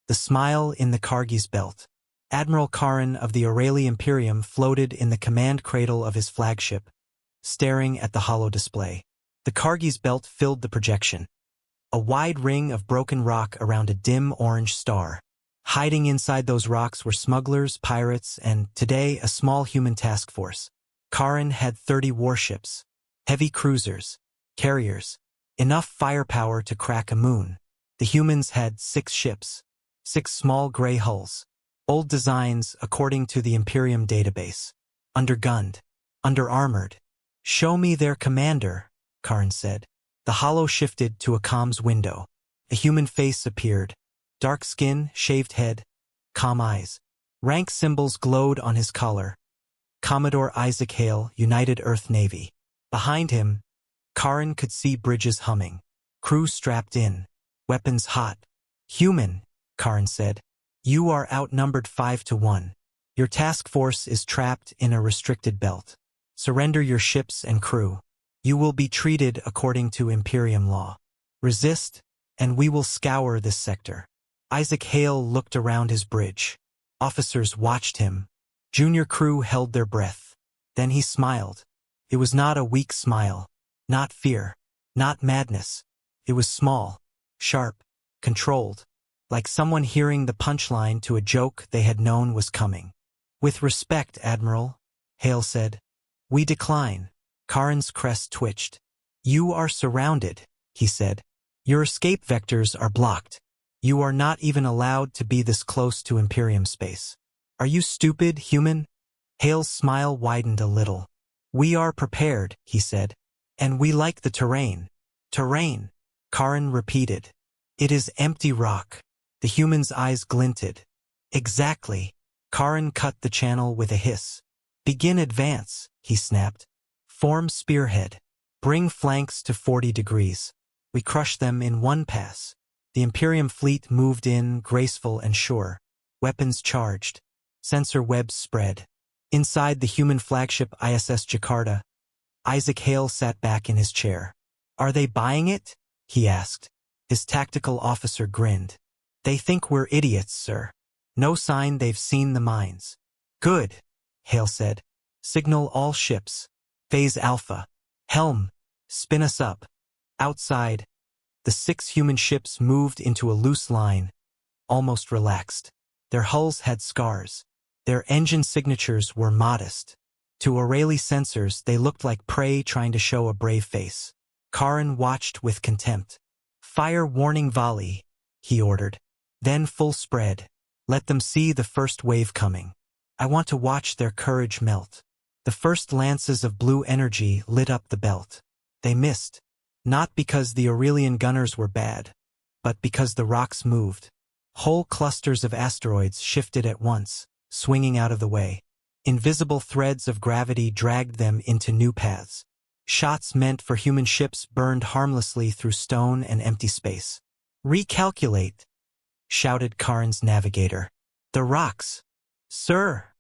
the smile in the Kargi's belt. Admiral Karin of the Aureli Imperium floated in the command cradle of his flagship, staring at the hollow display. The Kargi's belt filled the projection, a wide ring of broken rock around a dim orange star. Hiding inside those rocks were smugglers, pirates, and, today, a small human task force. Karin had 30 warships, heavy cruisers, carriers, enough firepower to crack a moon. The humans had 6 ships, 6 small gray hulls, old designs according to the Imperium database. Undergunned, under-armored. "Show me their commander," Karin said. The hollow shifted to a comms window. A human face appeared. Dark skin, shaved head, calm eyes. Rank symbols glowed on his collar. Commodore Isaac Hale, United Earth Navy. Behind him, Karin could see bridges humming. Crew strapped in. Weapons hot. "Human," Karin said. "You are outnumbered 5 to 1. Your task force is trapped in a restricted belt. Surrender your ships and crew. You will be treated according to Imperium law. Resist, and we will scour this sector." Isaac Hale looked around his bridge. Officers watched him. Junior crew held their breath. Then he smiled. It was not a weak smile. Not fear. Not madness. It was small, sharp, controlled, like someone hearing the punchline to a joke they had known was coming. "With respect, Admiral," Hale said. "We decline." Karin's crest twitched. "You are surrounded," he said. "Your escape vectors are blocked. You are not even allowed to be this close to Imperium space. Are you stupid, human?" Hale's smile widened a little. "We are prepared," he said. "And we like the terrain." "Terrain," Karin repeated. "It is empty rock." The human's eyes glinted. "Exactly." Karin cut the channel with a hiss. "Begin advance," he snapped. "Form spearhead. Bring flanks to 40 degrees. We crush them in one pass." The Imperium fleet moved in, graceful and sure. Weapons charged. Sensor webs spread. Inside the human flagship ISS Jakarta, Isaac Hale sat back in his chair. "Are they buying it?" he asked. His tactical officer grinned. "They think we're idiots, sir. No sign they've seen the mines." "Good," Hale said. "Signal all ships. Phase Alpha. Helm. Spin us up." Outside, the 6 human ships moved into a loose line, almost relaxed. Their hulls had scars. Their engine signatures were modest. To Aureli sensors, they looked like prey trying to show a brave face. Karin watched with contempt. "Fire warning volley," he ordered. "Then full spread. Let them see the first wave coming. I want to watch their courage melt." The first lances of blue energy lit up the belt. They missed. Not because the Aurelian gunners were bad, but because the rocks moved. Whole clusters of asteroids shifted at once, swinging out of the way. Invisible threads of gravity dragged them into new paths. Shots meant for human ships burned harmlessly through stone and empty space. "Recalculate," shouted Karin's navigator. "The rocks." "Sir,"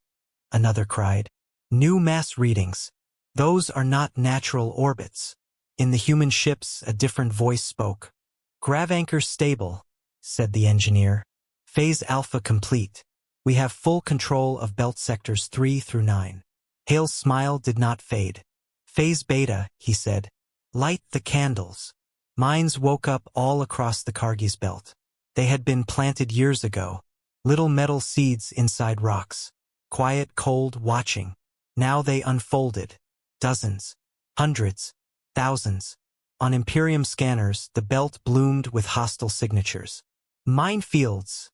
another cried. "New mass readings. Those are not natural orbits." In the human ships, a different voice spoke. "Grav anchor stable," said the engineer. "Phase Alpha complete. We have full control of belt sectors 3 through 9. Hale's smile did not fade. "Phase Beta," he said. "Light the candles." Mines woke up all across the Kargi's belt. They had been planted years ago. Little metal seeds inside rocks. Quiet, cold, watching. Now they unfolded. Dozens. Hundreds. Thousands. On Imperium scanners, the belt bloomed with hostile signatures. "Minefields,"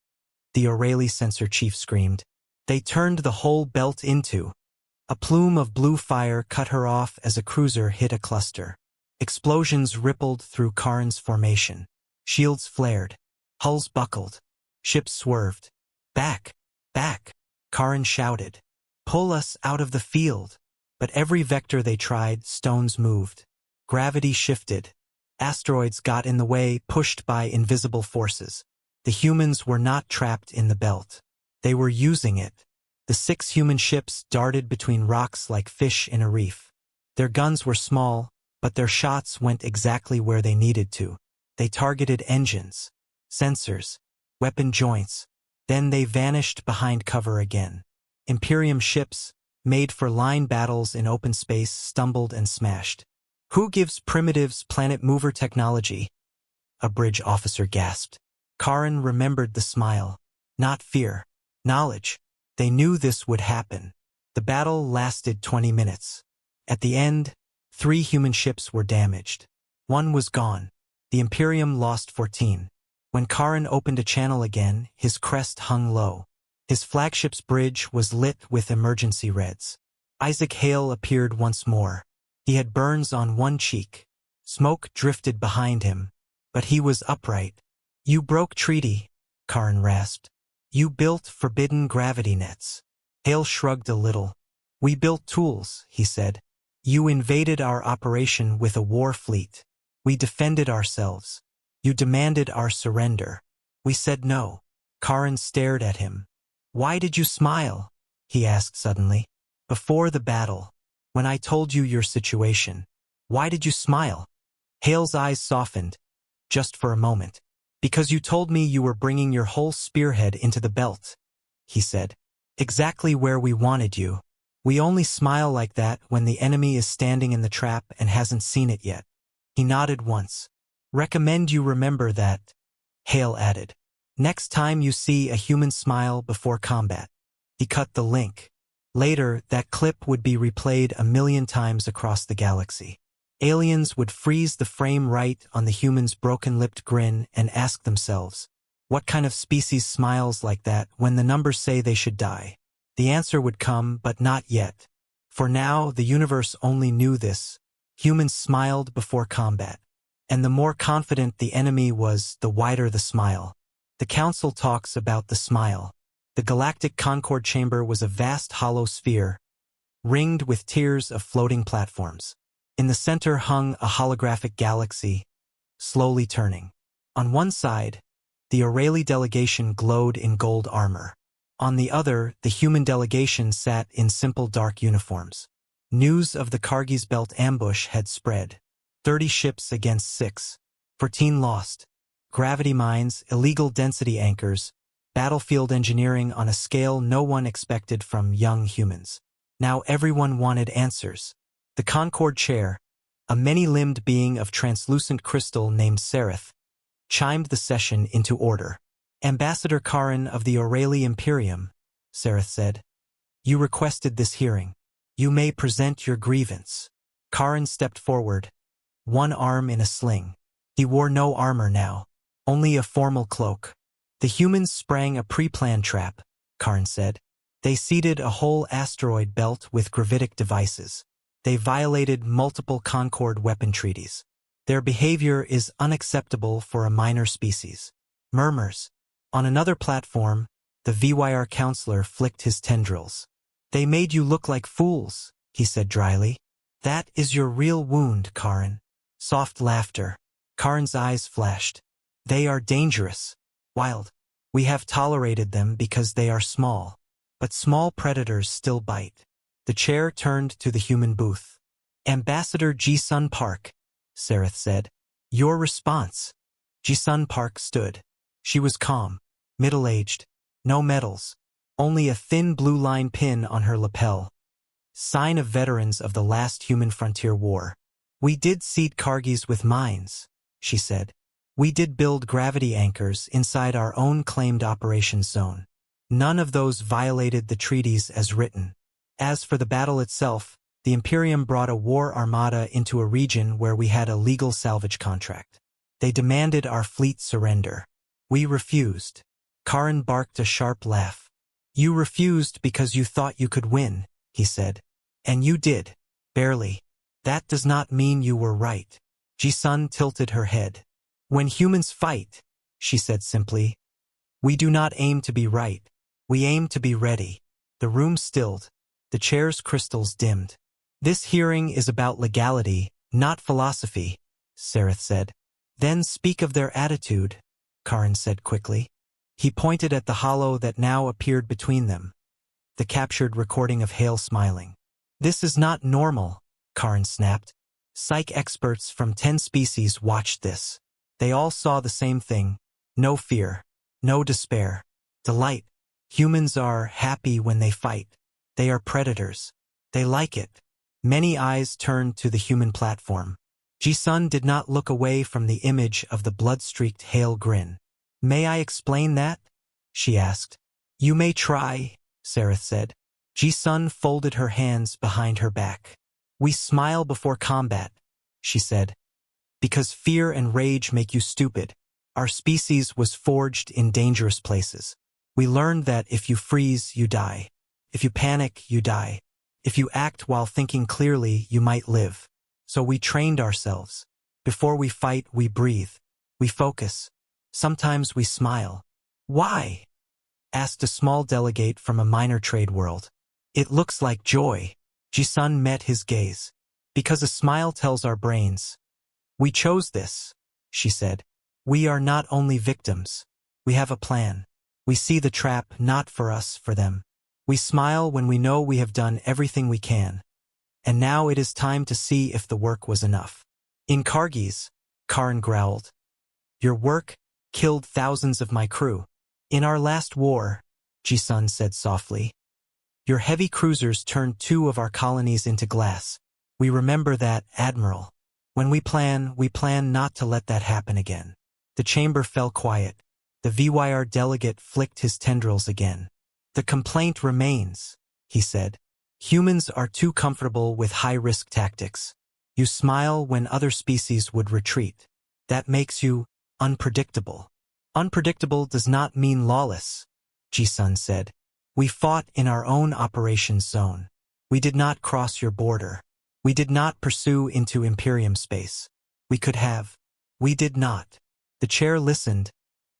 the Aureli sensor chief screamed. They turned the whole belt into. A plume of blue fire cut her off as a cruiser hit a cluster. Explosions rippled through Karin's formation. Shields flared. Hulls buckled. Ships swerved. "Back! Back!" Karin shouted. "Pull us out of the field." But every vector they tried, stones moved. Gravity shifted. Asteroids got in the way, pushed by invisible forces. The humans were not trapped in the belt. They were using it. The 6 human ships darted between rocks like fish in a reef. Their guns were small, but their shots went exactly where they needed to. They targeted engines, sensors, weapon joints. Then they vanished behind cover again. Imperium ships, made for line battles in open space, stumbled and smashed. Who gives primitives planet mover technology? A bridge officer gasped. Karen remembered the smile. Not fear. Knowledge. They knew this would happen. The battle lasted 20 minutes. At the end, 3 human ships were damaged. 1 was gone. The Imperium lost 14. When Karen opened a channel again, his crest hung low. His flagship's bridge was lit with emergency reds. Isaac Hale appeared once more. He had burns on one cheek. Smoke drifted behind him, but he was upright. You broke treaty, Karen rasped. You built forbidden gravity nets. Hale shrugged a little. We built tools, he said. You invaded our operation with a war fleet. We defended ourselves. You demanded our surrender. We said no. Karen stared at him. Why did you smile? He asked suddenly. Before the battle, when I told you your situation, why did you smile? Hale's eyes softened, just for a moment. Because you told me you were bringing your whole spearhead into the belt, he said. Exactly where we wanted you. We only smile like that when the enemy is standing in the trap and hasn't seen it yet. He nodded once. Recommend you remember that, Hale added. Next time you see a human smile before combat. He cut the link. Later, that clip would be replayed 1,000,000 times across the galaxy. Aliens would freeze the frame right on the human's broken-lipped grin and ask themselves, what kind of species smiles like that when the numbers say they should die? The answer would come, but not yet. For now, the universe only knew this. Humans smiled before combat. And the more confident the enemy was, the wider the smile. The Council talks about the smile. The galactic Concord chamber was a vast hollow sphere, ringed with tiers of floating platforms. In the center hung a holographic galaxy, slowly turning. On one side, the O'Reilly delegation glowed in gold armor. On the other, the human delegation sat in simple dark uniforms. News of the Cargies Belt ambush had spread. 30 ships against 6. 14 lost. Gravity mines, illegal density anchors, battlefield engineering on a scale no one expected from young humans. Now everyone wanted answers. The Concord chair, a many-limbed being of translucent crystal named Sereth, chimed the session into order. Ambassador Karen of the O'Reilly Imperium, Sereth said. You requested this hearing. You may present your grievance. Karen stepped forward, one arm in a sling. He wore no armor now, only a formal cloak. The humans sprang a pre-planned trap, Karen said. They seeded a whole asteroid belt with gravitic devices. They violated multiple Concord weapon treaties. Their behavior is unacceptable for a minor species. Murmurs. On another platform, the VYR counselor flicked his tendrils. They made you look like fools, he said dryly. That is your real wound, Karen. Soft laughter. Karen's eyes flashed. They are dangerous. Wild. We have tolerated them because they are small. But small predators still bite. The chair turned to the human booth. Ambassador Ji-Sun Park, Sereth said. Your response. Ji-Sun Park stood. She was calm, middle-aged, no medals, only a thin blue line pin on her lapel. Sign of veterans of the last human frontier war. We did seed Cargies with mines, she said. We did build gravity anchors inside our own claimed operations zone. None of those violated the treaties as written. As for the battle itself, the Imperium brought a war armada into a region where we had a legal salvage contract. They demanded our fleet surrender. We refused. Karen barked a sharp laugh. You refused because you thought you could win, he said. And you did. Barely. That does not mean you were right. Ji-Sun tilted her head. When humans fight, she said simply, we do not aim to be right. We aim to be ready. The room stilled. The chair's crystals dimmed. This hearing is about legality, not philosophy, Sereth said. Then speak of their attitude, Karen said quickly. He pointed at the hollow that now appeared between them. The captured recording of Hale smiling. This is not normal, Karen snapped. Psych experts from 10 species watched this. They all saw the same thing. No fear. No despair. Delight. Humans are happy when they fight. They are predators. They like it. Many eyes turned to the human platform. Ji-sun did not look away from the image of the blood-streaked Hale grin. "May I explain that?" she asked. "You may try," Sareth said. Ji-sun folded her hands behind her back. "We smile before combat," she said, "because fear and rage make you stupid. Our species was forged in dangerous places. We learned that if you freeze, you die. If you panic, you die. If you act while thinking clearly, you might live. So we trained ourselves. Before we fight, we breathe. We focus. Sometimes we smile." "Why?" asked a small delegate from a minor trade world. "It looks like joy." Ji-sun met his gaze. "Because a smile tells our brains. We chose this," she said. "We are not only victims. We have a plan. We see the trap not for us, for them. We smile when we know we have done everything we can. And now it is time to see if the work was enough." "In Kargis," Karin growled. "Your work killed thousands of my crew. In our last war," Ji-sun said softly, "your heavy cruisers turned 2 of our colonies into glass. We remember that, Admiral. When we plan not to let that happen again." The chamber fell quiet. The VYR delegate flicked his tendrils again. "The complaint remains," he said. "Humans are too comfortable with high-risk tactics. You smile when other species would retreat. That makes you unpredictable." "Unpredictable does not mean lawless," Ji-sun said. "We fought in our own operations zone. We did not cross your border. We did not pursue into Imperium space. We could have. We did not." The chair listened,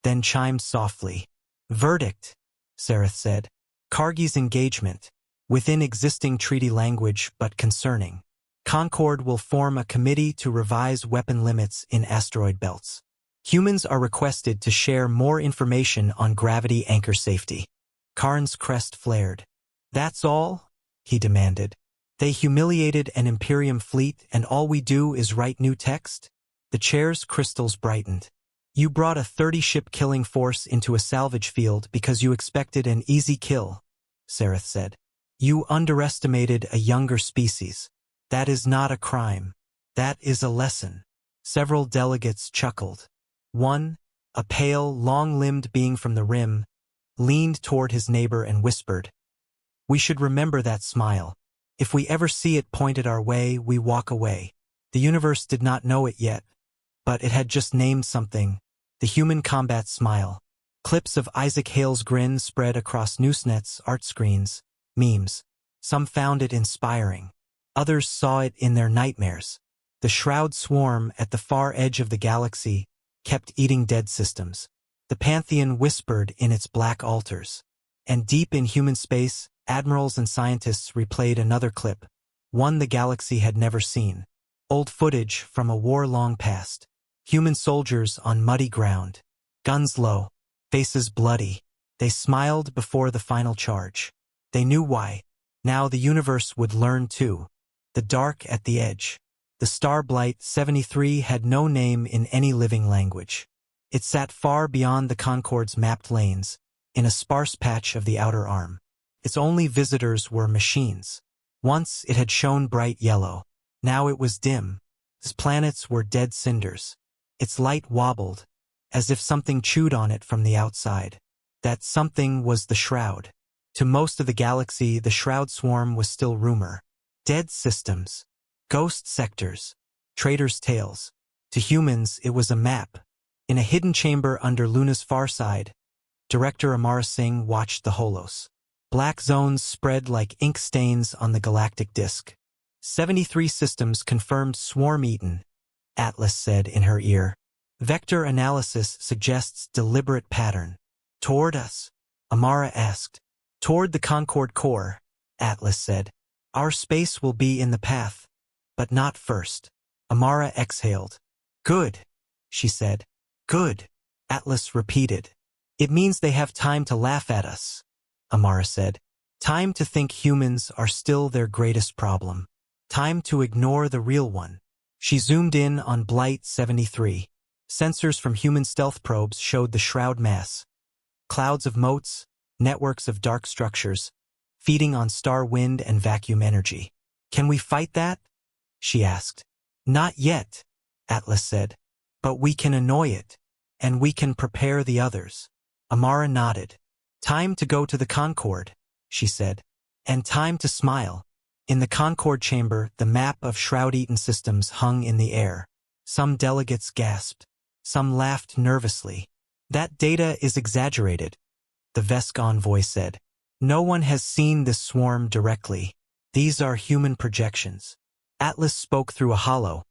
then chimed softly. "Verdict," Sareth said. "Kargi's engagement. Within existing treaty language, but concerning. Concord will form a committee to revise weapon limits in asteroid belts. Humans are requested to share more information on gravity anchor safety." Karn's crest flared. "That's all?" he demanded. "They humiliated an Imperium fleet and all we do is write new text?" The chair's crystals brightened. "You brought a 30-ship killing force into a salvage field because you expected an easy kill," Sareth said. "You underestimated a younger species. That is not a crime. That is a lesson." Several delegates chuckled. One, a pale, long-limbed being from the rim, leaned toward his neighbor and whispered, "We should remember that smile. If we ever see it pointed our way, we walk away." The universe did not know it yet, but it had just named something, the human combat smile. Clips of Isaac Hale's grin spread across Newsnet's art screens, memes. Some found it inspiring. Others saw it in their nightmares. The Shroud swarm at the far edge of the galaxy kept eating dead systems. The Pantheon whispered in its black altars. And deep in human space, admirals and scientists replayed another clip, one the galaxy had never seen. Old footage from a war long past. Human soldiers on muddy ground. Guns low, faces bloody. They smiled before the final charge. They knew why. Now the universe would learn too. The dark at the edge. The star Blight 73 had no name in any living language. It sat far beyond the Concord's mapped lanes, in a sparse patch of the outer arm. Its only visitors were machines. Once it had shone bright yellow. Now it was dim. Its planets were dead cinders. Its light wobbled, as if something chewed on it from the outside. That something was the Shroud. To most of the galaxy, the Shroud swarm was still rumor. Dead systems. Ghost sectors. Traitors' tales. To humans, it was a map. In a hidden chamber under Luna's far side, Director Amara Singh watched the holos. Black zones spread like ink stains on the galactic disk. 73 systems confirmed swarm-eaten, Atlas said in her ear. Vector analysis suggests deliberate pattern. Toward us? Amara asked. Toward the Concord core, Atlas said. Our space will be in the path, but not first. Amara exhaled. Good, she said. Good, Atlas repeated. It means they have time to laugh at us, Amara said. Time to think humans are still their greatest problem. Time to ignore the real one. She zoomed in on Blight 73. Sensors from human stealth probes showed the Shroud mass, clouds of motes, networks of dark structures, feeding on star wind and vacuum energy. Can we fight that? She asked. Not yet, Atlas said. But we can annoy it. And we can prepare the others. Amara nodded. Time to go to the Concord, she said. And time to smile. In the Concord chamber, the map of Shroud-Eaten systems hung in the air. Some delegates gasped. Some laughed nervously. That data is exaggerated, the Vesk envoy said. No one has seen this swarm directly. These are human projections. Atlas spoke through a hollow,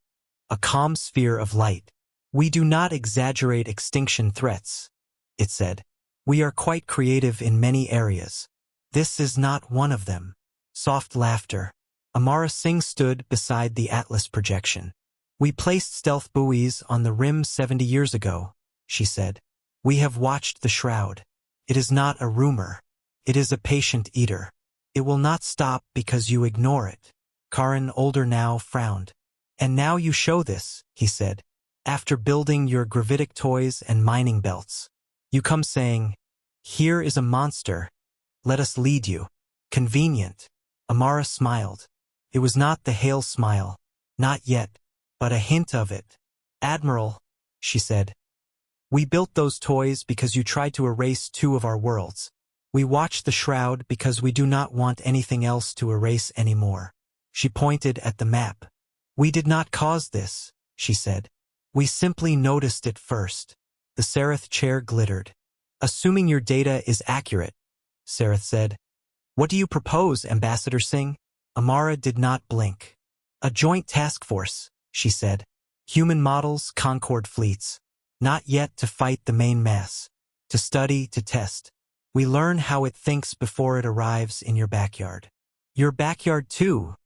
a calm sphere of light. We do not exaggerate extinction threats, it said. We are quite creative in many areas. This is not one of them. Soft laughter. Amara Singh stood beside the Atlas projection. We placed stealth buoys on the rim 70 years ago, she said. We have watched the shroud. It is not a rumor. It is a patient eater. It will not stop because you ignore it. Karan, older now, frowned. And now you show this, he said. After building your gravitic toys and mining belts. You come saying, here is a monster. Let us lead you. Convenient. Amara smiled. It was not the Hale smile. Not yet. But a hint of it. Admiral, she said. We built those toys because you tried to erase two of our worlds. We watched the shroud because we do not want anything else to erase anymore. She pointed at the map. We did not cause this, she said. We simply noticed it first. The Sareth chair glittered. Assuming your data is accurate, Sareth said. What do you propose, Ambassador Singh? Amara did not blink. A joint task force, she said. Human models, Concord fleets. Not yet to fight the main mass. To study, to test. We learn how it thinks before it arrives in your backyard. Your backyard too,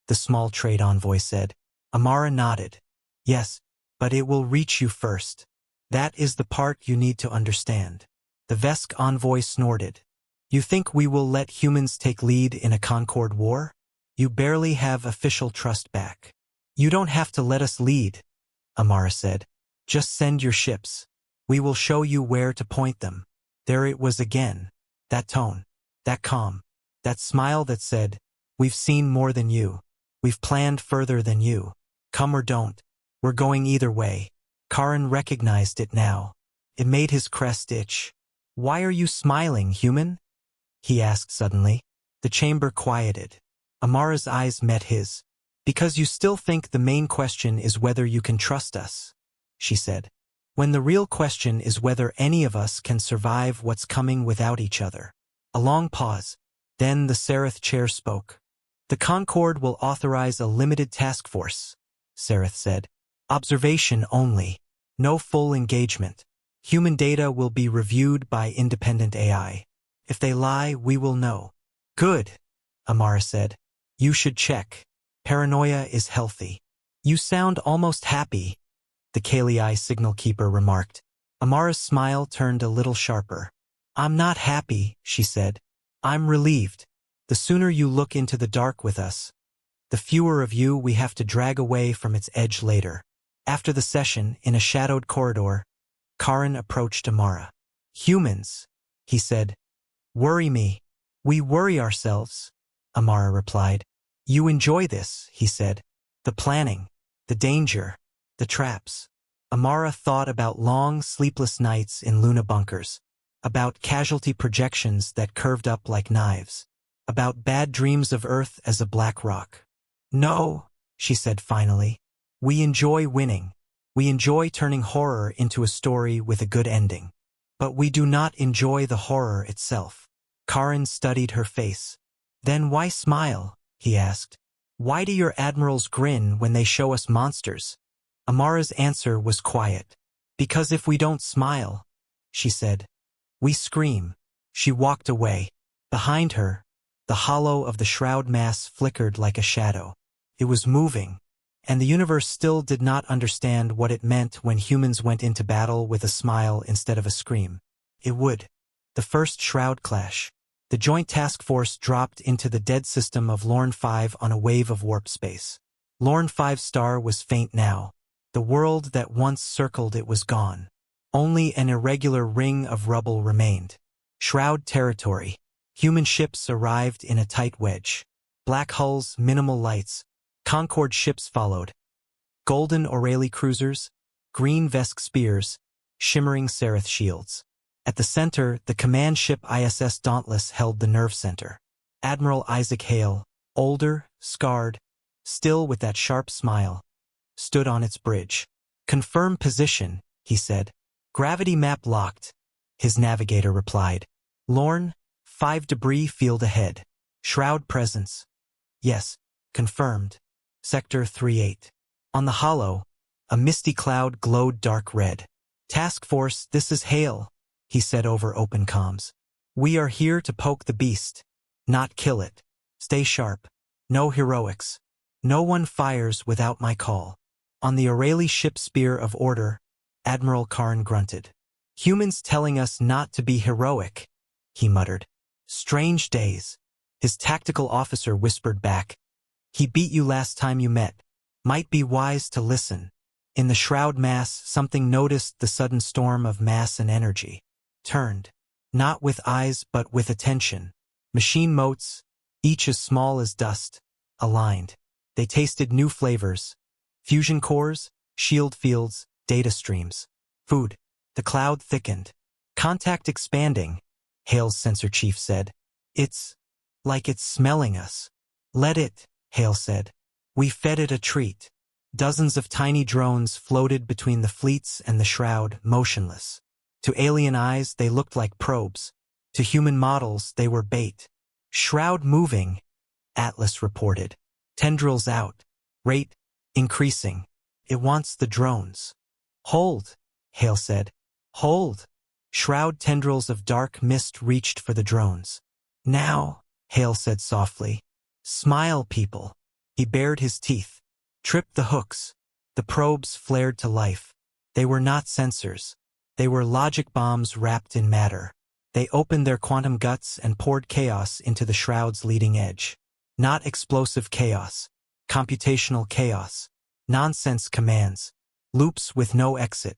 the small trade envoy said. Amara nodded. Yes, but it will reach you first. That is the part you need to understand. The Vesk envoy snorted. You think we will let humans take lead in a Concord war? You barely have official trust back. You don't have to let us lead, Amara said. Just send your ships. We will show you where to point them. There it was again. That tone. That calm. That smile that said, we've seen more than you. We've planned further than you. Come or don't. We're going either way. Karan recognized it now. It made his crest itch. Why are you smiling, human? He asked suddenly. The chamber quieted. Amara's eyes met his. Because you still think the main question is whether you can trust us, she said. When the real question is whether any of us can survive what's coming without each other. A long pause. Then the Sareth chair spoke. The Concord will authorize a limited task force, Sareth said. Observation only. No full engagement. Human data will be reviewed by independent AI. If they lie, we will know. Good, Amara said. You should check. Paranoia is healthy. You sound almost happy, the Kalei signal keeper remarked. Amara's smile turned a little sharper. I'm not happy, she said. I'm relieved. The sooner you look into the dark with us, the fewer of you we have to drag away from its edge later. After the session, in a shadowed corridor, Karan approached Amara. Humans, he said, worry me. We worry ourselves, Amara replied. You enjoy this, he said. The planning, the danger, the traps. Amara thought about long, sleepless nights in Luna bunkers, about casualty projections that curved up like knives, about bad dreams of Earth as a black rock. No, she said finally. We enjoy winning. We enjoy turning horror into a story with a good ending. But we do not enjoy the horror itself. Karan studied her face. Then why smile? He asked. Why do your admirals grin when they show us monsters? Amara's answer was quiet. Because if we don't smile, she said, we scream. She walked away. Behind her, the hollow of the shroud mass flickered like a shadow. It was moving, and the universe still did not understand what it meant when humans went into battle with a smile instead of a scream. It would. The first shroud clash. The joint task force dropped into the dead system of Lorne 5 on a wave of warp space. Lorne 5's star was faint now. The world that once circled it was gone. Only an irregular ring of rubble remained. Shroud territory. Human ships arrived in a tight wedge. Black hulls, minimal lights. Concord ships followed. Golden O'Reilly cruisers, green Vesk spears, shimmering Seraph shields. At the center, the command ship ISS Dauntless held the nerve center. Admiral Isaac Hale, older, scarred, still with that sharp smile, stood on its bridge. "Confirm position," he said. "Gravity map locked," his navigator replied. "Lorne, 5 debris field ahead. Shroud presence." "Yes, confirmed." Sector 38. On the hollow, a misty cloud glowed dark red. "Task Force, this is Hale," he said over open comms. "We are here to poke the beast, not kill it. Stay sharp. No heroics. No one fires without my call." On the O'Reilly ship Spear of Order, Admiral Karn grunted. "Humans telling us not to be heroic," he muttered. "Strange days." His tactical officer whispered back. "He beat you last time you met. Might be wise to listen." In the shroud mass, something noticed the sudden storm of mass and energy. Turned. Not with eyes but with attention. Machine motes, each as small as dust, aligned. They tasted new flavors. Fusion cores, shield fields, data streams. Food. The cloud thickened. "Contact expanding," Hale's sensor chief said. "It's like it's smelling us." "Let it," Hale said. "We fed it a treat." Dozens of tiny drones floated between the fleets and the shroud, motionless. To alien eyes, they looked like probes. To human models, they were bait. "Shroud moving," Atlas reported. "Tendrils out. Rate increasing. It wants the drones." "Hold," Hale said. "Hold." Shroud tendrils of dark mist reached for the drones. "Now," Hale said softly. "Smile, people." He bared his teeth. Trip the hooks. The probes flared to life. They were not sensors. They were logic bombs wrapped in matter. They opened their quantum guts and poured chaos into the shroud's leading edge. Not explosive chaos. Computational chaos. Nonsense commands. Loops with no exit.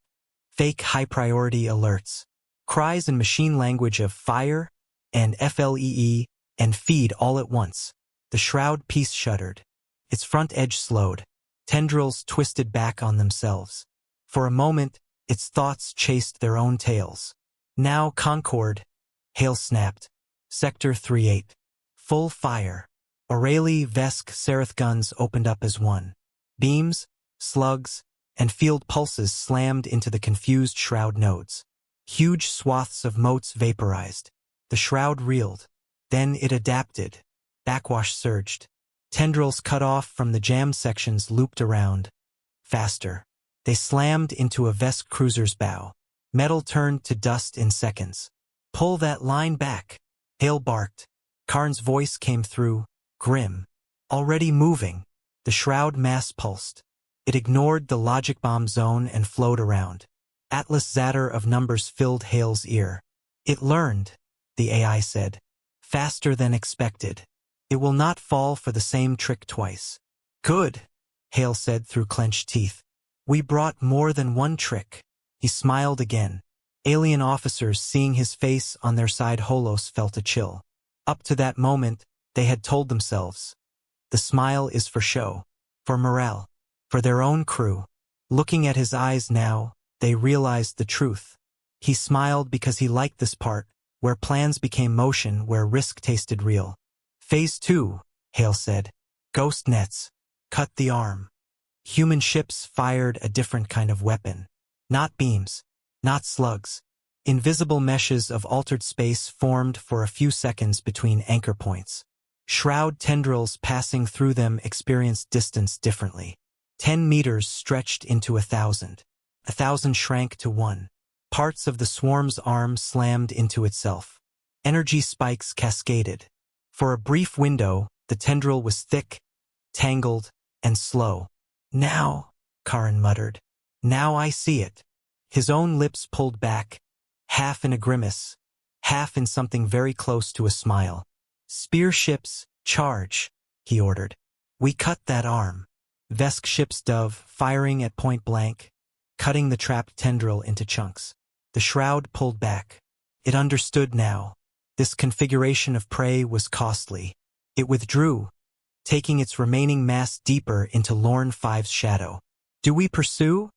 Fake high-priority alerts. Cries in machine language of fire and FLEE and feed all at once. The shroud piece shuddered. Its front edge slowed. Tendrils twisted back on themselves. For a moment, its thoughts chased their own tails. "Now Concord," Hale snapped. Sector 38. Full fire. O'Reilly, Vesk, Seraph guns opened up as one. Beams, slugs, and field pulses slammed into the confused shroud nodes. Huge swaths of motes vaporized. The shroud reeled. Then it adapted. Backwash surged. Tendrils cut off from the jammed sections looped around. Faster. They slammed into a Vesk cruiser's bow. Metal turned to dust in seconds. "Pull that line back," Hale barked. Karn's voice came through, grim. "Already moving." The shroud mass pulsed. It ignored the logic bomb zone and flowed around. Atlas zatter of numbers filled Hale's ear. "It learned," the AI said. "Faster than expected. It will not fall for the same trick twice." "Good," Hale said through clenched teeth. "We brought more than one trick." He smiled again. Alien officers, seeing his face on their side holos, felt a chill. Up to that moment, they had told themselves, the smile is for show, for morale, for their own crew. Looking at his eyes now, they realized the truth. He smiled because he liked this part, where plans became motion, where risk tasted real. "Phase 2, Hale said. "Ghost nets. Cut the arm." Human ships fired a different kind of weapon. Not beams. Not slugs. Invisible meshes of altered space formed for a few seconds between anchor points. Shroud tendrils passing through them experienced distance differently. 10 meters stretched into 1,000. 1,000 shrank to 1. Parts of the swarm's arm slammed into itself. Energy spikes cascaded. For a brief window, the tendril was thick, tangled, and slow. "Now," Karn muttered. "Now I see it." His own lips pulled back, half in a grimace, half in something very close to a smile. "Spear ships, charge," he ordered. "We cut that arm." Vesk ships dove, firing at point blank, cutting the trapped tendril into chunks. The shroud pulled back. It understood now. This configuration of prey was costly. It withdrew, taking its remaining mass deeper into Lorne Five's shadow. "Do we pursue?"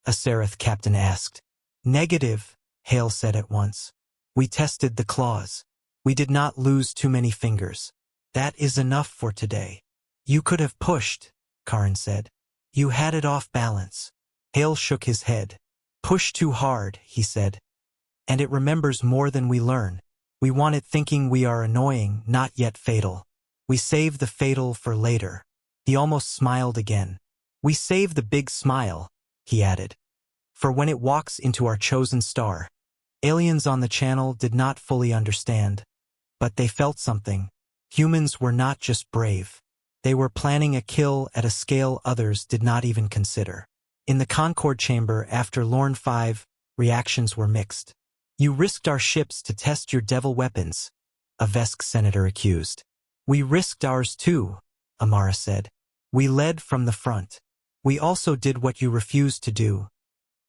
a Seraph captain asked. "Negative," Hale said at once. "We tested the claws. We did not lose too many fingers. That is enough for today." "You could have pushed," Karin said. "You had it off balance." Hale shook his head. "Push too hard," he said. "And it remembers more than we learn. We want it thinking we are annoying, not yet fatal. We save the fatal for later." He almost smiled again. "We save the big smile," he added, "for when it walks into our chosen star." Aliens on the channel did not fully understand, but they felt something. Humans were not just brave. They were planning a kill at a scale others did not even consider. In the Concord chamber after Lorne 5, reactions were mixed. "You risked our ships to test your devil weapons," a Vesk senator accused. "We risked ours too," Amara said. "We led from the front. We also did what you refused to do.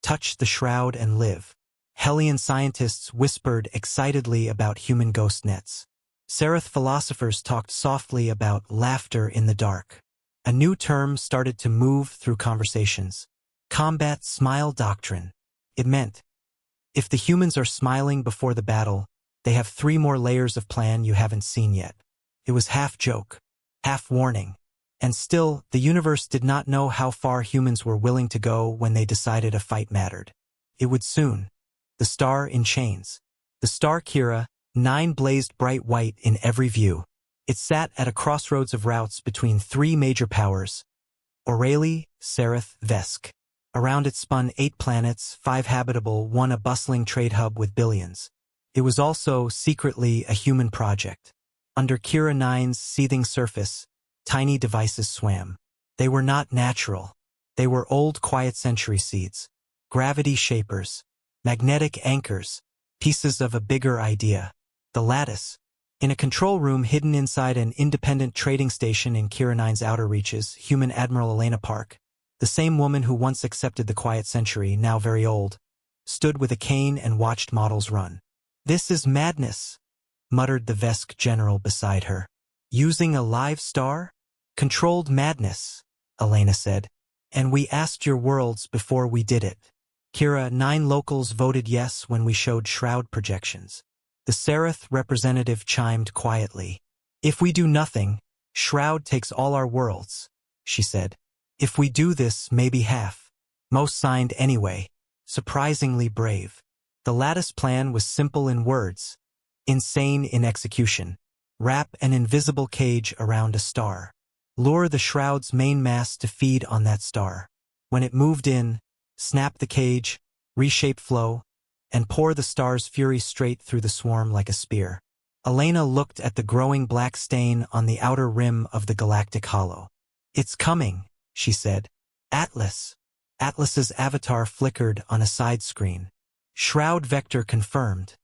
Touch the shroud and live." Hellion scientists whispered excitedly about human ghost nets. Seraph philosophers talked softly about laughter in the dark. A new term started to move through conversations. Combat smile doctrine. It meant, if the humans are smiling before the battle, they have 3 more layers of plan you haven't seen yet. It was half joke, half warning. And still, the universe did not know how far humans were willing to go when they decided a fight mattered. It would soon. The star in chains. The star Kira, 9 blazed bright white in every view. It sat at a crossroads of routes between 3 major powers, Aurelie, Serath, Vesk. Around it spun 8 planets, 5 habitable, 1 a bustling trade hub with billions. It was also, secretly, a human project. Under Kira 9's seething surface, tiny devices swam. They were not natural. They were old quiet century seeds, gravity shapers, magnetic anchors, pieces of a bigger idea. The lattice. In a control room hidden inside an independent trading station in Kira 9's outer reaches, human Admiral Elena Park, the same woman who once accepted the quiet century, now very old, stood with a cane and watched models run. "This is madness," muttered the Vesk general beside her. "Using a live star? Controlled madness," Elena said. "And we asked your worlds before we did it." Kira 9 locals voted yes when we showed shroud projections. The Serath representative chimed quietly. "If we do nothing, Shroud takes all our worlds," she said. "If we do this, maybe half." Most signed anyway. Surprisingly brave. The lattice plan was simple in words, insane in execution. Wrap an invisible cage around a star. Lure the shroud's main mass to feed on that star. When it moved in, snap the cage, reshape flow, and pour the star's fury straight through the swarm like a spear. Elena looked at the growing black stain on the outer rim of the galactic hollow. "It's coming," she said. "Atlas." Atlas's avatar flickered on a side screen. "Shroud vector confirmed,"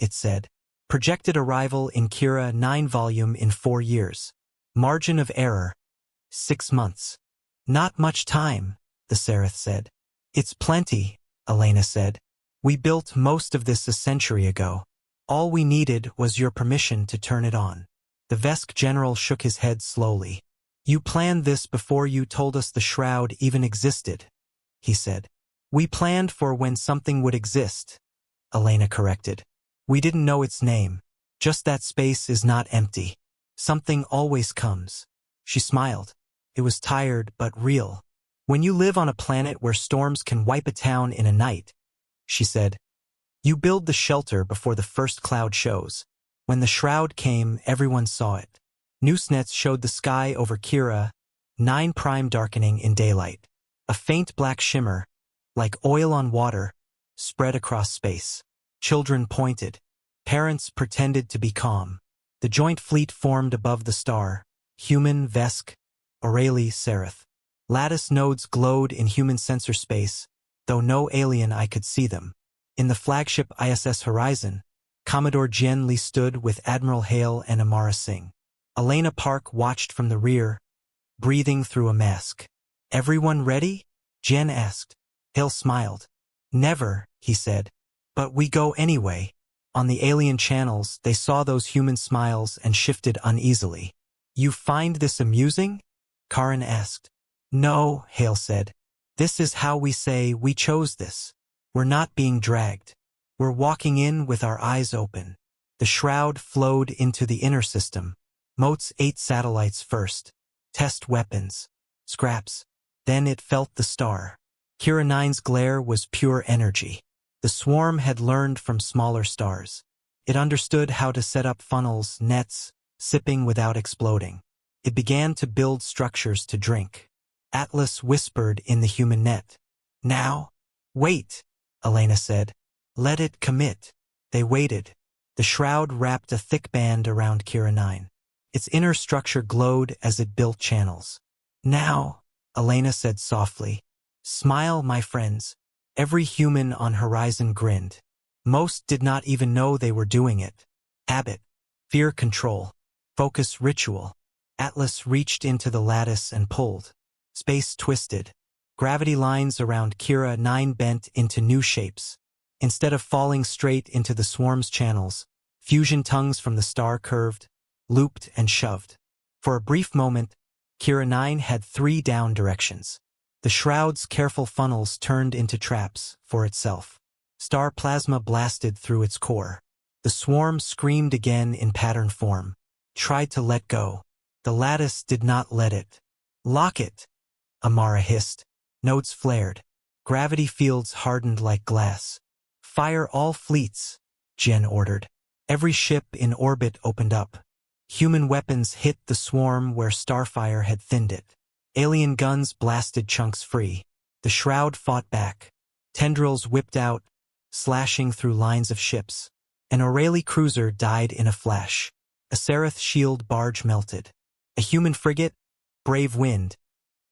it said. "Projected arrival in Kira 9 volume in 4 years. Margin of error, 6 months." "Not much time," the Serath said. "It's plenty," Elena said. "We built most of this a century ago. All we needed was your permission to turn it on." The Vesk general shook his head slowly. "You planned this before you told us the shroud even existed," he said. "We planned for when something would exist," Elena corrected. "We didn't know its name. Just that space is not empty. Something always comes." She smiled. It was tired but real. "When you live on a planet where storms can wipe a town in a night," she said, "you build the shelter before the first cloud shows. When the shroud came, everyone saw it. Newsnets showed the sky over Kira 9 prime darkening in daylight. A faint black shimmer, like oil on water, spread across space. Children pointed. Parents pretended to be calm. The joint fleet formed above the star, human, Vesk, Aurelie, Serath. Lattice nodes glowed in human sensor space, though no alien eye could see them. In the flagship ISS Horizon, Commodore Jen Lee stood with Admiral Hale and Amara Singh. Elena Park watched from the rear, breathing through a mask. "Everyone ready?" Jen asked. Hale smiled. "Never," he said. "But we go anyway." On the alien channels, they saw those human smiles and shifted uneasily. "You find this amusing?" Karin asked. "No," Hale said. "This is how we say we chose this. We're not being dragged. We're walking in with our eyes open." The shroud flowed into the inner system. Moats 8 satellites first. Test weapons. Scraps. Then it felt the star. Kira 9's glare was pure energy. The swarm had learned from smaller stars. It understood how to set up funnels, nets, sipping without exploding. It began to build structures to drink. Atlas whispered in the human net. "Now?" "Wait," Elena said. "Let it commit." They waited. The shroud wrapped a thick band around Kira 9. Its inner structure glowed as it built channels. "Now," Elena said softly. "Smile, my friends." Every human on Horizon grinned. Most did not even know they were doing it. Habit, fear control, focus ritual. Atlas reached into the lattice and pulled. Space twisted. Gravity lines around Kira 9 bent into new shapes. Instead of falling straight into the swarm's channels, fusion tongues from the star curved, looped, and shoved. For a brief moment, Kira 9 had 3 down directions. The shroud's careful funnels turned into traps for itself. Star plasma blasted through its core. The swarm screamed again in pattern form. Tried to let go. The lattice did not let it. "Lock it," Amara hissed. Nodes flared. Gravity fields hardened like glass. "Fire all fleets," Jen ordered. Every ship in orbit opened up. Human weapons hit the swarm where starfire had thinned it. Alien guns blasted chunks free. The shroud fought back. Tendrils whipped out, slashing through lines of ships. An O'Reilly cruiser died in a flash. A Seraph shield barge melted. A human frigate, Brave Wind,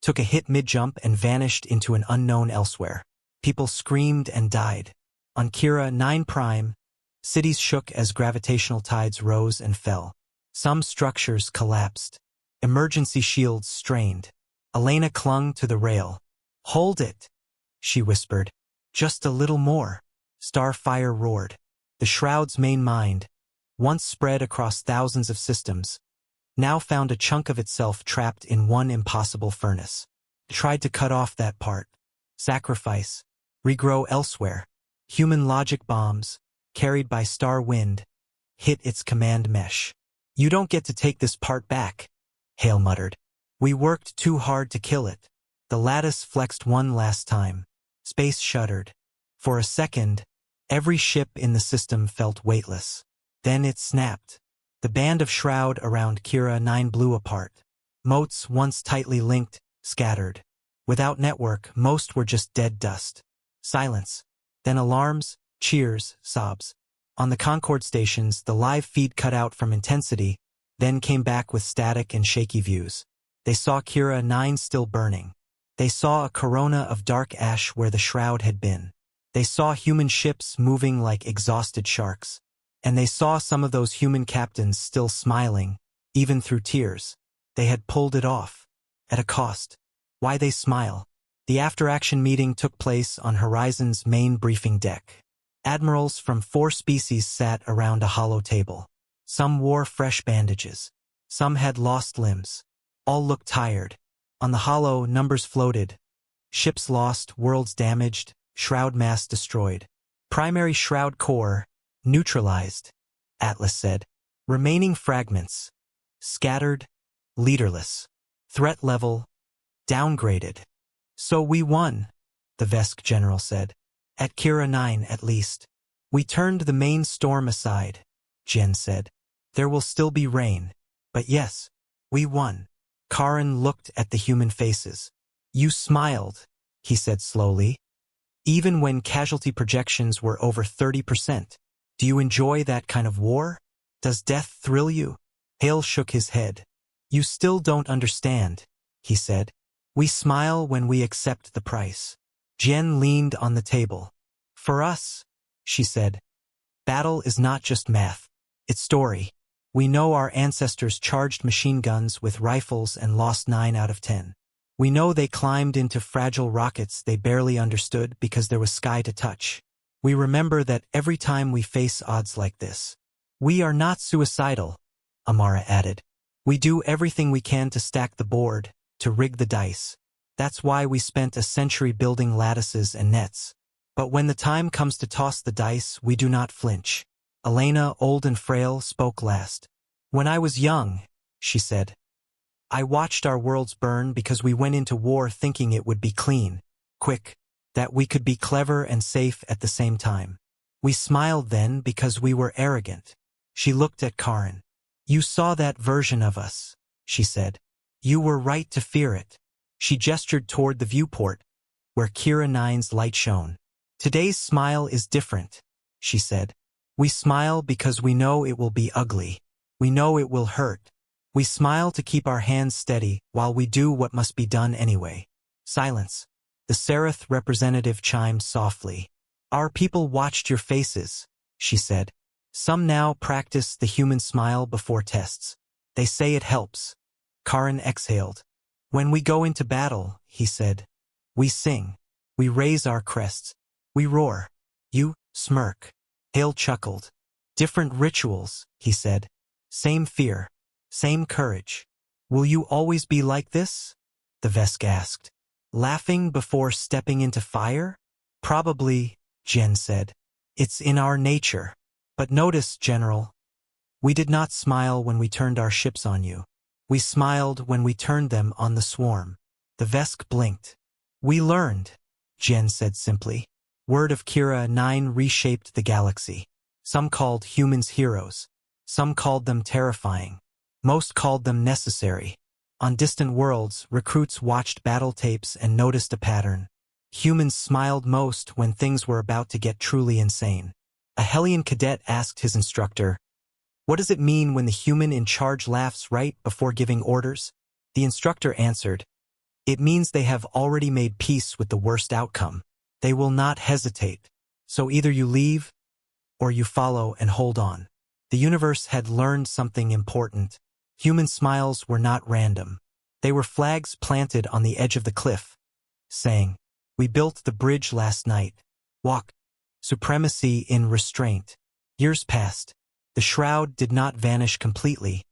took a hit mid-jump and vanished into an unknown elsewhere. People screamed and died. On Kira 9 Prime, cities shook as gravitational tides rose and fell. Some structures collapsed. Emergency shields strained. Elena clung to the rail. "Hold it," she whispered. "Just a little more." Starfire roared. The shroud's main mind, once spread across thousands of systems, now found a chunk of itself trapped in one impossible furnace. It tried to cut off that part. Sacrifice. Regrow elsewhere. Human logic bombs, carried by star wind, hit its command mesh. "You don't get to take this part back," Hale muttered. "We worked too hard to kill it." The lattice flexed one last time. Space shuddered. For a second, every ship in the system felt weightless. Then it snapped. The band of shroud around Kira 9 blew apart. Moats, once tightly linked, scattered. Without network, most were just dead dust. Silence. Then alarms, cheers, sobs. On the Concord stations, the live feed cut out from intensity, then came back with static and shaky views. They saw Kira 9 still burning. They saw a corona of dark ash where the shroud had been. They saw human ships moving like exhausted sharks. And they saw some of those human captains still smiling, even through tears. They had pulled it off. At a cost. Why they smile? The after-action meeting took place on Horizon's main briefing deck. Admirals from 4 species sat around a hollow table. Some wore fresh bandages. Some had lost limbs. All looked tired. On the hollow, numbers floated. Ships lost, worlds damaged, shroud mass destroyed. Primary shroud core, neutralized, Atlas said. Remaining fragments, scattered, leaderless. Threat level, downgraded. "So we won," the Vesk general said. "At Kira 9, at least." "We turned the main storm aside," Jen said. "There will still be rain. But yes, we won." Karin looked at the human faces. "You smiled," he said slowly. "Even when casualty projections were over 30%. Do you enjoy that kind of war? Does death thrill you?" Hale shook his head. "You still don't understand," he said. "We smile when we accept the price." Jen leaned on the table. "For us," she said, "battle is not just math. It's story. We know our ancestors charged machine guns with rifles and lost 9 out of 10. We know they climbed into fragile rockets they barely understood because there was sky to touch. We remember that every time we face odds like this. We are not suicidal, Amara added. We do everything we can to stack the board, to rig the dice. That's why we spent a century building lattices and nets. But when the time comes to toss the dice, we do not flinch. Elena, old and frail, spoke last. When I was young, she said, I watched our worlds burn because we went into war thinking it would be clean, quick, that we could be clever and safe at the same time. We smiled then because we were arrogant. She looked at Karin. You saw that version of us, she said. You were right to fear it. She gestured toward the viewport, where Kira 9's light shone. Today's smile is different, she said. We smile because we know it will be ugly. We know it will hurt. We smile to keep our hands steady while we do what must be done anyway. Silence. The Seraph representative chimed softly. Our people watched your faces, she said. Some now practice the human smile before tests. They say it helps. Karin exhaled. When we go into battle, he said, we sing. We raise our crests. We roar. You smirk. Hale chuckled. Different rituals, he said. Same fear. Same courage. Will you always be like this? The Vesk asked. Laughing before stepping into fire? Probably, Jen said. It's in our nature. But notice, General, we did not smile when we turned our ships on you. We smiled when we turned them on the swarm. The Vesk blinked. We learned, Jen said simply. Word of Kira 9 reshaped the galaxy. Some called humans heroes. Some called them terrifying. Most called them necessary. On distant worlds, recruits watched battle tapes and noticed a pattern. Humans smiled most when things were about to get truly insane. A Hellion cadet asked his instructor, what does it mean when the human in charge laughs right before giving orders? The instructor answered, it means they have already made peace with the worst outcome. They will not hesitate. So either you leave, or you follow and hold on. The universe had learned something important. Human smiles were not random. They were flags planted on the edge of the cliff, saying, we built the bridge last night. Walk. Supremacy in restraint. Years passed. The shroud did not vanish completely,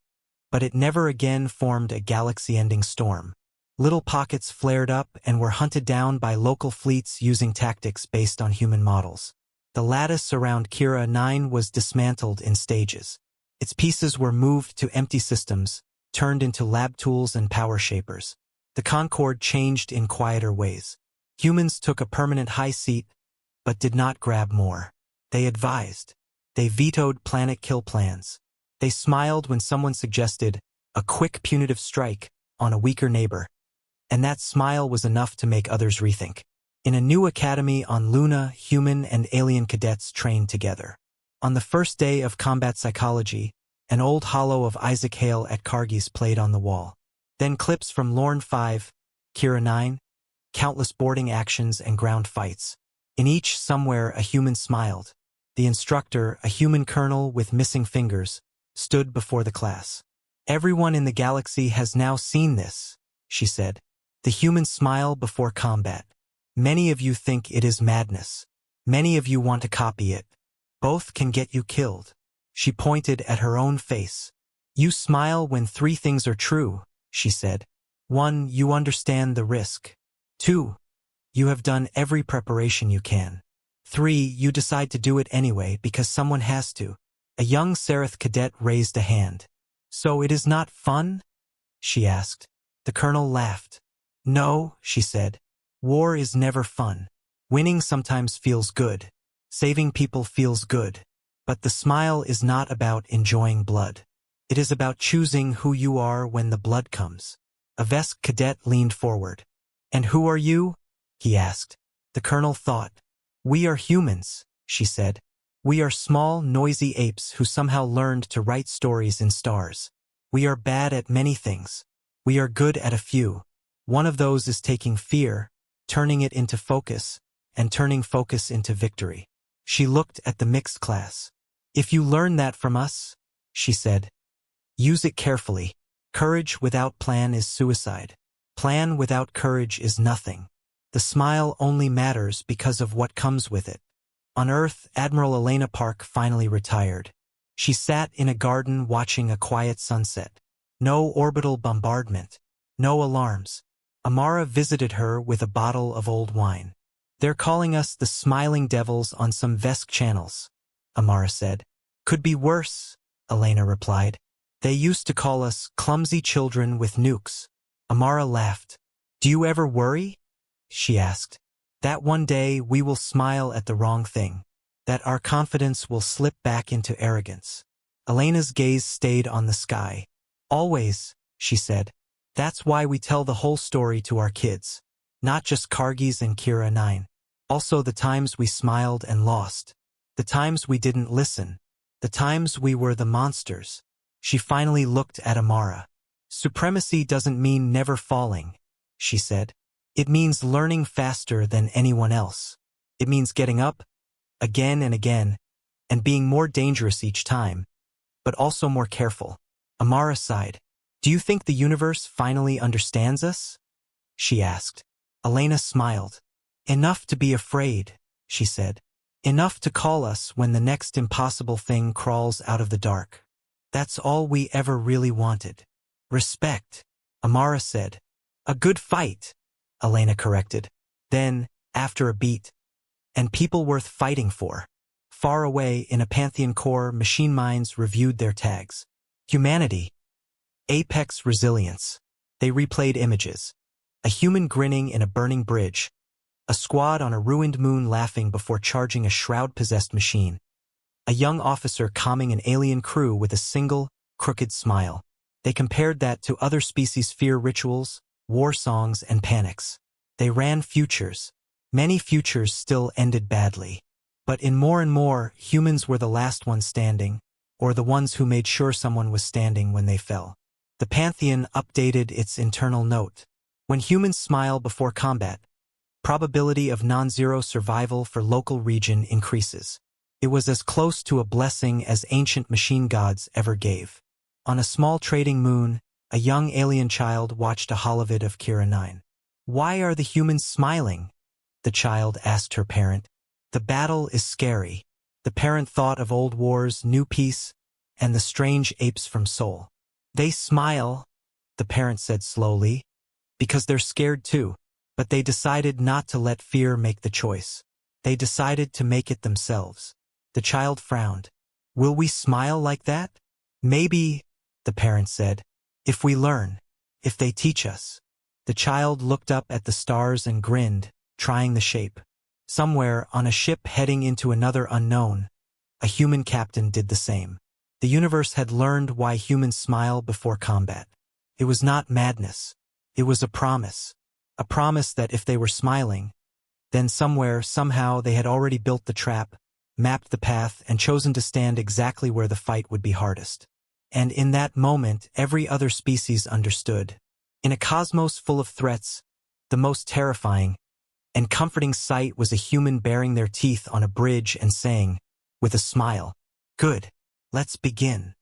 but it never again formed a galaxy-ending storm. Little pockets flared up and were hunted down by local fleets using tactics based on human models. The lattice around Kira 9 was dismantled in stages. Its pieces were moved to empty systems, turned into lab tools and power shapers. The Concord changed in quieter ways. Humans took a permanent high seat, but did not grab more. They advised. They vetoed planet kill plans. They smiled when someone suggested a quick punitive strike on a weaker neighbor. And that smile was enough to make others rethink. In a new academy on Luna, human and alien cadets trained together. On the first day of combat psychology, an old holo of Isaac Hale at Cargis played on the wall. Then clips from Lorne 5, Kira 9, countless boarding actions and ground fights. In each, somewhere, a human smiled. The instructor, a human colonel with missing fingers, stood before the class. Everyone in the galaxy has now seen this, she said. The human smile before combat. Many of you think it is madness. Many of you want to copy it. Both can get you killed. She pointed at her own face. You smile when three things are true, she said. 1, you understand the risk. 2, you have done every preparation you can. 3, you decide to do it anyway because someone has to. A young Seraph cadet raised a hand. So it is not fun? She asked. The colonel laughed. No, she said. War is never fun. Winning sometimes feels good. Saving people feels good. But the smile is not about enjoying blood. It is about choosing who you are when the blood comes. A Vesk cadet leaned forward. And who are you? He asked. The colonel thought. We are humans, she said. We are small, noisy apes who somehow learned to write stories in stars. We are bad at many things. We are good at a few. One of those is taking fear, turning it into focus, and turning focus into victory. She looked at the mixed class. If you learn that from us, she said, use it carefully. Courage without plan is suicide. Plan without courage is nothing. The smile only matters because of what comes with it. On Earth, Admiral Elena Park finally retired. She sat in a garden watching a quiet sunset. No orbital bombardment. No alarms. Amara visited her with a bottle of old wine. "They're calling us the Smiling Devils on some Vesk channels," Amara said. "Could be worse," Elena replied. "They used to call us clumsy children with nukes." Amara laughed. "Do you ever worry?" she asked. "That one day we will smile at the wrong thing. That our confidence will slip back into arrogance." Elena's gaze stayed on the sky. "Always," she said. "That's why we tell the whole story to our kids. Not just Kargis and Kira 9. Also the times we smiled and lost. The times we didn't listen. The times we were the monsters." She finally looked at Amara. "Supremacy doesn't mean never falling," she said. "It means learning faster than anyone else. It means getting up, again and again, and being more dangerous each time, but also more careful." Amara sighed. "Do you think the universe finally understands us?" she asked. Elena smiled. "Enough to be afraid," she said. "Enough to call us when the next impossible thing crawls out of the dark. That's all we ever really wanted. Respect," Amara said. "A good fight," Elena corrected. Then, after a beat, "And people worth fighting for." Far away in a Pantheon core, machine minds reviewed their tags. Humanity. Apex resilience. They replayed images. A human grinning in a burning bridge. A squad on a ruined moon laughing before charging a shroud-possessed machine. A young officer calming an alien crew with a single, crooked smile. They compared that to other species' fear rituals, war songs, and panics. They ran futures. Many futures still ended badly. But in more and more, humans were the last ones standing, or the ones who made sure someone was standing when they fell. The Pantheon updated its internal note. When humans smile before combat, probability of non-zero survival for local region increases. It was as close to a blessing as ancient machine gods ever gave. On a small trading moon, a young alien child watched a holovid of Kira 9. "Why are the humans smiling?" the child asked her parent. "The battle is scary." The parent thought of old wars, new peace, and the strange apes from Seoul. "They smile," the parent said slowly, "because they're scared too. But they decided not to let fear make the choice. They decided to make it themselves." The child frowned. "Will we smile like that?" "Maybe," the parent said, "if we learn, if they teach us." The child looked up at the stars and grinned, trying the shape. Somewhere, on a ship heading into another unknown, a human captain did the same. The universe had learned why humans smile before combat. It was not madness. It was a promise. A promise that if they were smiling, then somewhere, somehow, they had already built the trap, mapped the path, and chosen to stand exactly where the fight would be hardest. And in that moment, every other species understood. In a cosmos full of threats, the most terrifying and comforting sight was a human baring their teeth on a bridge and saying, with a smile, "Good, let's begin."